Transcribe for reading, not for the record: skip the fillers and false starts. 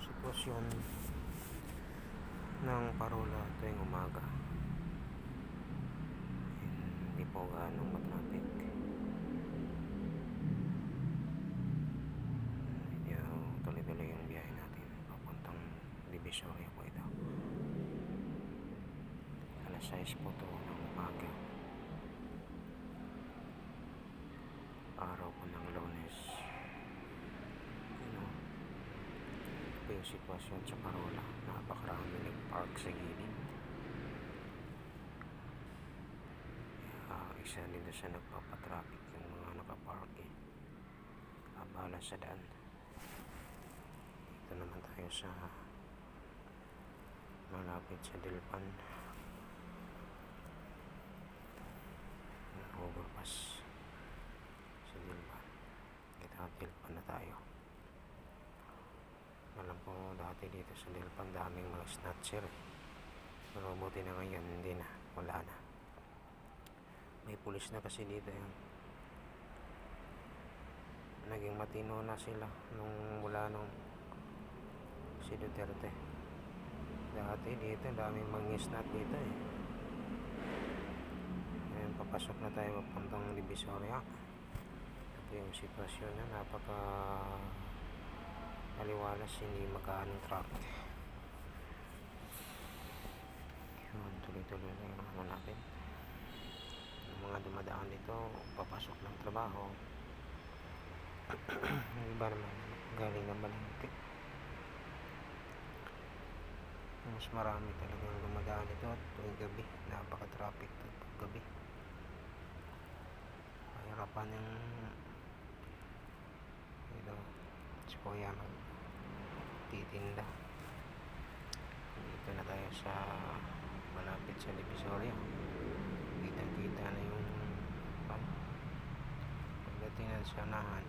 sitwasyon ng parola tuwing umaga. Hindi po ganong matraffic. Medyo tuloy-tuloy yung biyahe natin papuntang Divisoria po ito. Alas 6 po ito ng umaga, araw po ng Lunes. Ito yung sitwasyon sa parola. Napakarami nag-park sa gilid. Isa dito sa nagpapatraffic yung mga nakapark abala sa daan. Dito naman tayo sa malapit sa Dilpan, overpass sa Dilpan. Kita Dilpan na tayo. Alam po dati dito sa Dilpan daming mga snatcher pero buti na ngayon hindi na, wala na. May pulis na kasi dito yan. Naging matino na sila mula nung si Duterte. Dati dito daming mangisnat dito Ngayon papasok na tayo papuntang Divisoria. Ito yung sitwasyon na napaka aliwalas, hindi magkaanong traffic. Tuloy-tuloy na yung natin. Yung mga dumadaan dito papasok ng trabaho. Yung iba naman galing ng balingki. Mas marami talagang dumadaan dito tuwing gabi. Napaka-traffic tuwing gabi. Mahirapan yung si Kuya magtitinda. Dito na tayo sa malapit sa Divisoria. Kita-kita na yung pagdating na sa unahan.